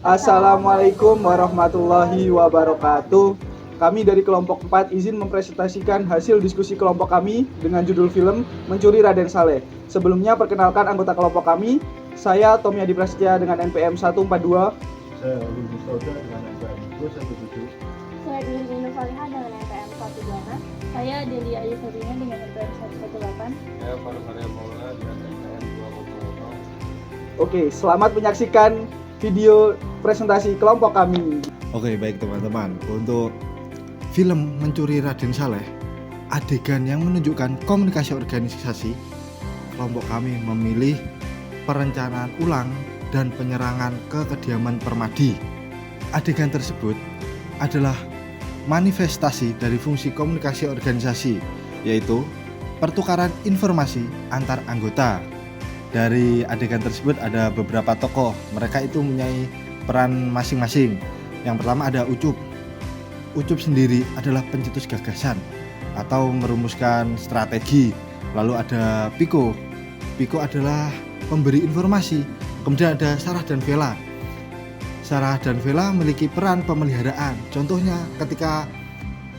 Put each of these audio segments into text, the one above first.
Assalamualaikum warahmatullahi wabarakatuh. Kami dari kelompok 4 izin mempresentasikan hasil diskusi kelompok kami dengan judul film Mencuri Raden Saleh. Sebelumnya perkenalkan anggota kelompok kami. Saya Tommy Adi Prasetya dengan NPM 142. Saya Alvin Mustauda dengan NPM 217. Saya Dini Nufalihah dengan NPM 126. Saya Delia Ayu Sabrina dengan NPM 118. Saya Farhan Maula dengan NPM 200. Oke, selamat menyaksikan video presentasi kelompok kami. Oke, baik teman-teman. Untuk film Mencuri Raden Saleh, adegan yang menunjukkan komunikasi organisasi, kelompok kami memilih perencanaan ulang dan penyerangan ke kediaman Permadi. Adegan tersebut adalah manifestasi dari fungsi komunikasi organisasi, yaitu pertukaran informasi antar anggota. Dari adegan tersebut ada beberapa tokoh, mereka itu mempunyai peran masing-masing. Yang pertama ada Ucup. Ucup sendiri adalah pencetus gagasan atau merumuskan strategi. Lalu ada Piko. Piko adalah pemberi informasi. Kemudian ada Sarah dan Vela. Sarah dan Vela memiliki peran pemeliharaan. Contohnya ketika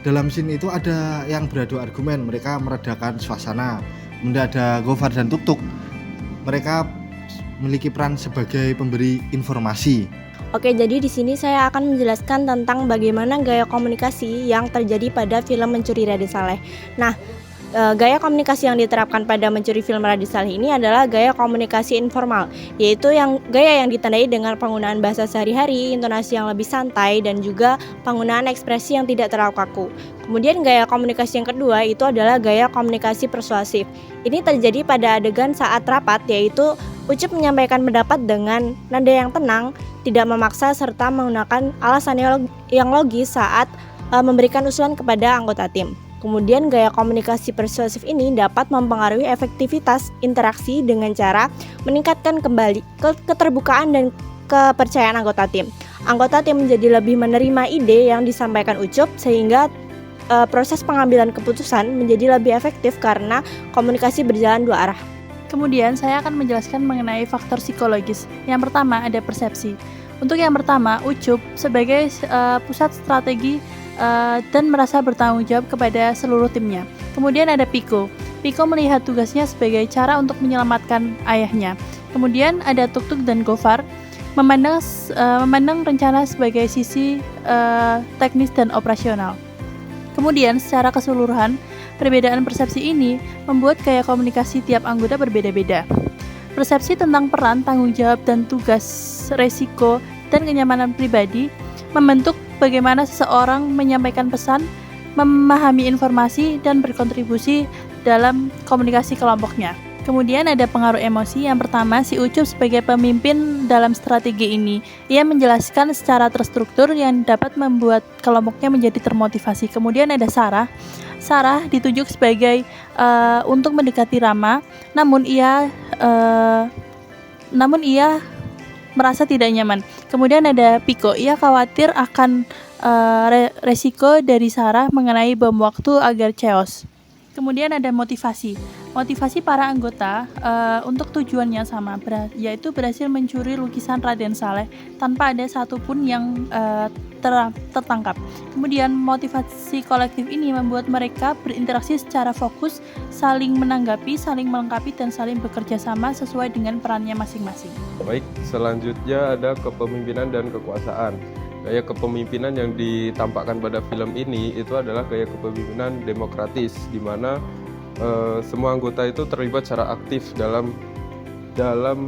dalam scene itu ada yang beradu argumen, mereka meredakan suasana. Kemudian ada Gofar dan Tuktuk. Mereka memiliki peran sebagai pemberi informasi. Oke, jadi di sini saya akan menjelaskan tentang bagaimana gaya komunikasi yang terjadi pada film Mencuri Raden Saleh. Nah, gaya komunikasi yang diterapkan pada Mencuri film Raden Saleh ini adalah gaya komunikasi informal, yaitu gaya yang ditandai dengan penggunaan bahasa sehari-hari, intonasi yang lebih santai, dan juga penggunaan ekspresi yang tidak terlalu kaku. Kemudian gaya komunikasi yang kedua itu adalah gaya komunikasi persuasif. Ini terjadi pada adegan saat rapat, yaitu Ucup menyampaikan pendapat dengan nada yang tenang, tidak memaksa, serta menggunakan alasan yang logis saat memberikan usulan kepada anggota tim. Kemudian gaya komunikasi persuasif ini dapat mempengaruhi efektivitas interaksi dengan cara meningkatkan kembali keterbukaan dan kepercayaan anggota tim. Anggota tim menjadi lebih menerima ide yang disampaikan Ucup, sehingga proses pengambilan keputusan menjadi lebih efektif karena komunikasi berjalan dua arah. Kemudian saya akan menjelaskan mengenai faktor psikologis. Yang pertama ada persepsi. Untuk yang pertama, Ucup sebagai pusat strategi dan merasa bertanggung jawab kepada seluruh timnya. Kemudian ada Piko. Piko melihat tugasnya sebagai cara untuk menyelamatkan ayahnya. Kemudian ada Tuktuk dan Gofar memandang rencana sebagai sisi teknis dan operasional. Kemudian secara keseluruhan, perbedaan persepsi ini membuat gaya komunikasi tiap anggota berbeda-beda. Persepsi tentang peran, tanggung jawab, dan tugas, resiko, dan kenyamanan pribadi membentuk bagaimana seseorang menyampaikan pesan, memahami informasi, dan berkontribusi dalam komunikasi kelompoknya. Kemudian ada pengaruh emosi. Yang pertama, si Ucup sebagai pemimpin dalam strategi ini, ia menjelaskan secara terstruktur yang dapat membuat kelompoknya menjadi termotivasi. Kemudian ada Sarah. Sarah ditunjuk sebagai untuk mendekati Rama, namun ia merasa tidak nyaman. Kemudian ada Piko, ia khawatir akan resiko dari Sarah mengenai bom waktu agar chaos. Kemudian ada motivasi. Motivasi para anggota untuk tujuan yang sama, yaitu berhasil mencuri lukisan Raden Saleh tanpa ada satupun yang tertangkap. Kemudian motivasi kolektif ini membuat mereka berinteraksi secara fokus, saling menanggapi, saling melengkapi, dan saling bekerja sama sesuai dengan perannya masing-masing. Baik, selanjutnya ada kepemimpinan dan kekuasaan. Gaya kepemimpinan yang ditampakkan pada film ini itu adalah gaya kepemimpinan demokratis, di mana semua anggota itu terlibat secara aktif dalam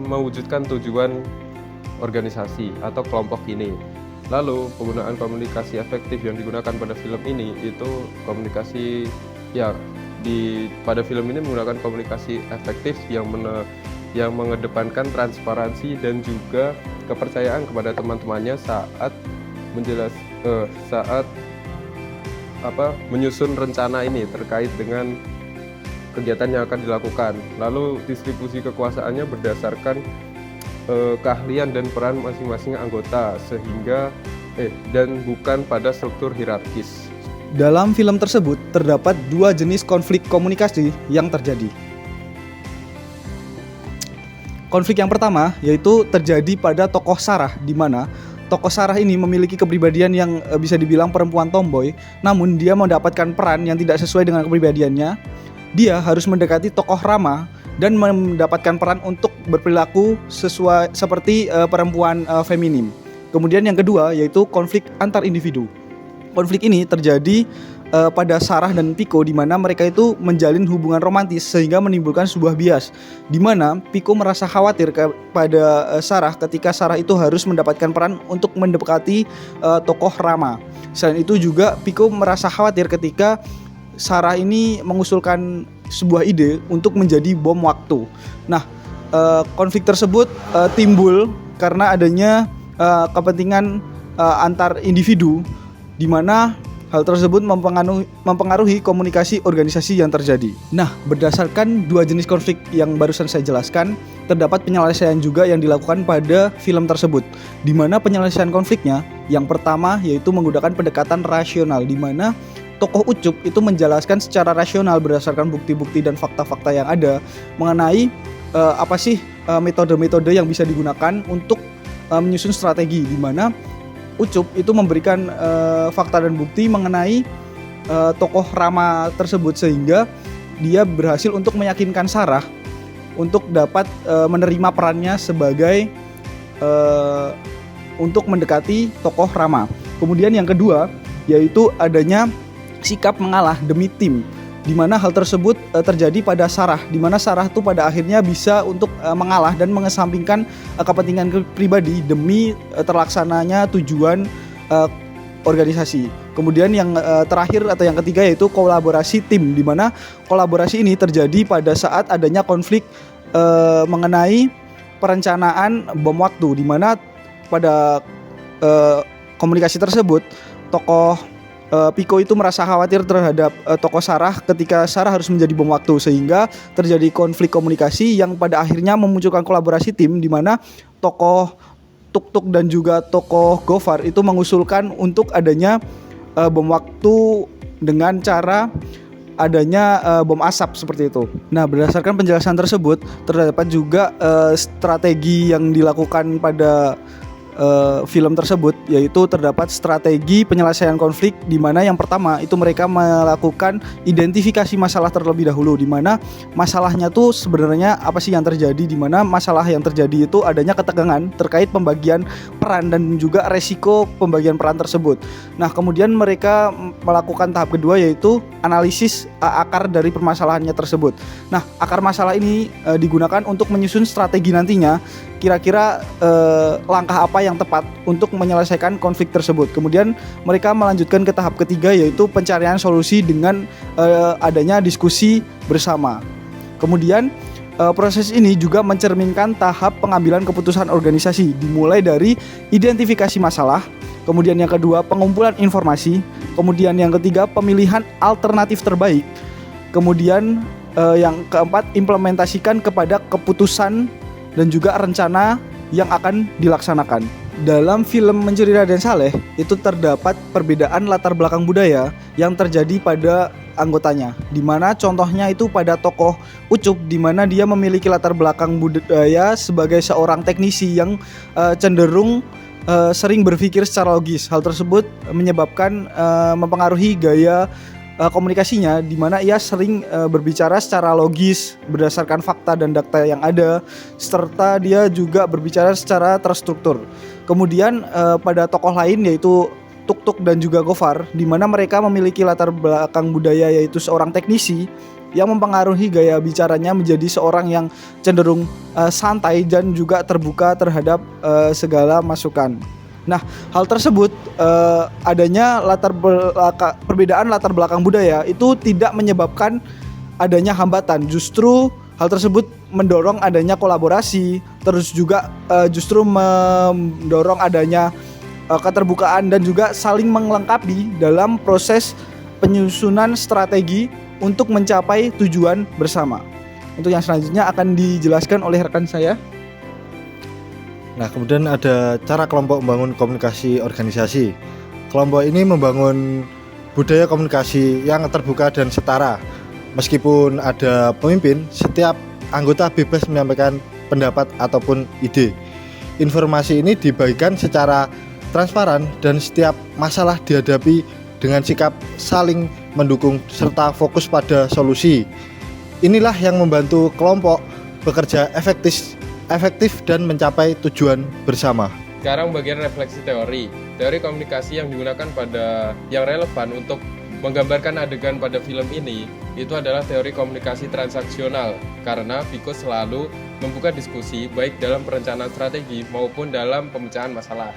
mewujudkan tujuan organisasi atau kelompok ini. Lalu penggunaan komunikasi efektif yang digunakan pada film ini itu komunikasi pada film ini menggunakan komunikasi efektif yang mengedepankan transparansi dan juga kepercayaan kepada teman-temannya saat menyusun rencana ini terkait dengan kegiatan yang akan dilakukan. Lalu distribusi kekuasaannya berdasarkan keahlian dan peran masing-masing anggota dan bukan pada struktur hierarkis. Dalam film tersebut terdapat dua jenis konflik komunikasi yang terjadi. Konflik yang pertama yaitu terjadi pada tokoh Sarah, di mana tokoh Sarah ini memiliki kepribadian yang bisa dibilang perempuan tomboy, namun dia mendapatkan peran yang tidak sesuai dengan kepribadiannya. Dia harus mendekati tokoh Rama dan mendapatkan peran untuk berperilaku sesuai seperti perempuan feminim. Kemudian yang kedua yaitu konflik antar individu. Konflik ini terjadi pada Sarah dan Pico, di mana mereka itu menjalin hubungan romantis sehingga menimbulkan sebuah bias, di mana Pico merasa khawatir kepada Sarah ketika Sarah itu harus mendapatkan peran untuk mendekati tokoh Rama. Selain itu juga Pico merasa khawatir ketika Sarah ini mengusulkan sebuah ide untuk menjadi bom waktu. Nah, konflik tersebut timbul karena adanya kepentingan antar individu, di mana hal tersebut mempengaruhi komunikasi organisasi yang terjadi. Nah, berdasarkan dua jenis konflik yang barusan saya jelaskan, terdapat penyelesaian juga yang dilakukan pada film tersebut, di mana penyelesaian konfliknya yang pertama yaitu menggunakan pendekatan rasional, di mana tokoh Ucup itu menjelaskan secara rasional berdasarkan bukti-bukti dan fakta-fakta yang ada mengenai apa sih metode-metode yang bisa digunakan untuk menyusun strategi, di mana Ucup itu memberikan fakta dan bukti mengenai tokoh Rama tersebut, sehingga dia berhasil untuk meyakinkan Sarah untuk dapat menerima perannya sebagai untuk mendekati tokoh Rama. Kemudian yang kedua yaitu adanya sikap mengalah demi tim, di mana hal tersebut terjadi pada Sarah, di mana Sarah itu pada akhirnya bisa untuk mengalah dan mengesampingkan kepentingan pribadi demi terlaksananya tujuan organisasi. Kemudian yang terakhir atau yang ketiga yaitu kolaborasi tim, di mana kolaborasi ini terjadi pada saat adanya konflik mengenai perencanaan bom waktu, di mana pada komunikasi tersebut tokoh Pico itu merasa khawatir terhadap tokoh Sarah ketika Sarah harus menjadi bom waktu, sehingga terjadi konflik komunikasi yang pada akhirnya memunculkan kolaborasi tim, di mana tokoh Tuk-Tuk dan juga tokoh Gofar itu mengusulkan untuk adanya bom waktu dengan cara adanya bom asap seperti itu. Nah, berdasarkan penjelasan tersebut terdapat juga strategi yang dilakukan pada film tersebut, yaitu terdapat strategi penyelesaian konflik, di mana yang pertama itu mereka melakukan identifikasi masalah terlebih dahulu, di mana masalahnya tuh sebenarnya apa sih yang terjadi, di mana masalah yang terjadi itu adanya ketegangan terkait pembagian peran dan juga resiko pembagian peran tersebut. Nah, kemudian mereka melakukan tahap kedua yaitu analisis akar dari permasalahannya tersebut. Nah, akar masalah ini digunakan untuk menyusun strategi nantinya, kira-kira langkah apa yang tepat untuk menyelesaikan konflik tersebut. Kemudian mereka melanjutkan ke tahap ketiga yaitu pencarian solusi dengan adanya diskusi bersama. Kemudian proses ini juga mencerminkan tahap pengambilan keputusan organisasi, dimulai dari identifikasi masalah, kemudian yang kedua pengumpulan informasi, kemudian yang ketiga pemilihan alternatif terbaik, kemudian yang keempat implementasikan kepada keputusan dan juga rencana yang akan dilaksanakan. Dalam film Mencuri Raden Saleh itu terdapat perbedaan latar belakang budaya yang terjadi pada anggotanya, di mana contohnya itu pada tokoh Ucup, di mana dia memiliki latar belakang budaya sebagai seorang teknisi yang cenderung sering berpikir secara logis. Hal tersebut menyebabkan mempengaruhi gaya komunikasinya, di mana ia sering berbicara secara logis berdasarkan fakta dan data yang ada, serta dia juga berbicara secara terstruktur. Kemudian pada tokoh lain yaitu Tuk-Tuk dan juga Gofar, di mana mereka memiliki latar belakang budaya yaitu seorang teknisi yang mempengaruhi gaya bicaranya menjadi seorang yang cenderung santai dan juga terbuka terhadap segala masukan. Nah, hal tersebut adanya perbedaan latar belakang budaya itu tidak menyebabkan adanya hambatan. Justru hal tersebut mendorong adanya kolaborasi, terus juga justru mendorong adanya keterbukaan dan juga saling melengkapi dalam proses penyusunan strategi untuk mencapai tujuan bersama. Untuk yang selanjutnya akan dijelaskan oleh rekan saya. Nah, kemudian ada cara kelompok membangun komunikasi organisasi. Kelompok ini membangun budaya komunikasi yang terbuka dan setara. Meskipun ada pemimpin, setiap anggota bebas menyampaikan pendapat ataupun ide. Informasi ini dibagikan secara transparan dan setiap masalah dihadapi dengan sikap saling mendukung serta fokus pada solusi. Inilah yang membantu kelompok bekerja efektif dan mencapai tujuan bersama. Sekarang bagian refleksi teori. Teori komunikasi yang digunakan yang relevan untuk menggambarkan adegan pada film ini itu adalah teori komunikasi transaksional, karena Pico selalu membuka diskusi baik dalam perencanaan strategi maupun dalam pemecahan masalah.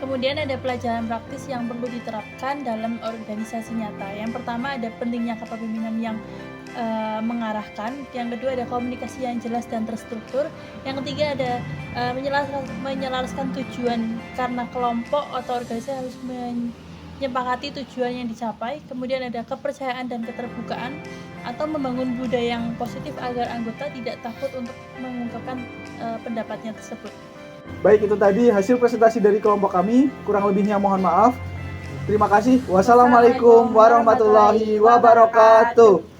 Kemudian ada pelajaran praktis yang perlu diterapkan dalam organisasi nyata. Yang pertama ada pentingnya kepemimpinan yang mengarahkan. Yang kedua ada komunikasi yang jelas dan terstruktur. Yang ketiga ada menyelaraskan tujuan, karena kelompok atau organisasi harus menyepakati tujuan yang dicapai. Kemudian ada kepercayaan dan keterbukaan atau membangun budaya yang positif agar anggota tidak takut untuk mengungkapkan pendapatnya tersebut. Baik, itu tadi hasil presentasi dari kelompok kami. Kurang lebihnya mohon maaf. Terima kasih. Wassalamualaikum warahmatullahi wabarakatuh.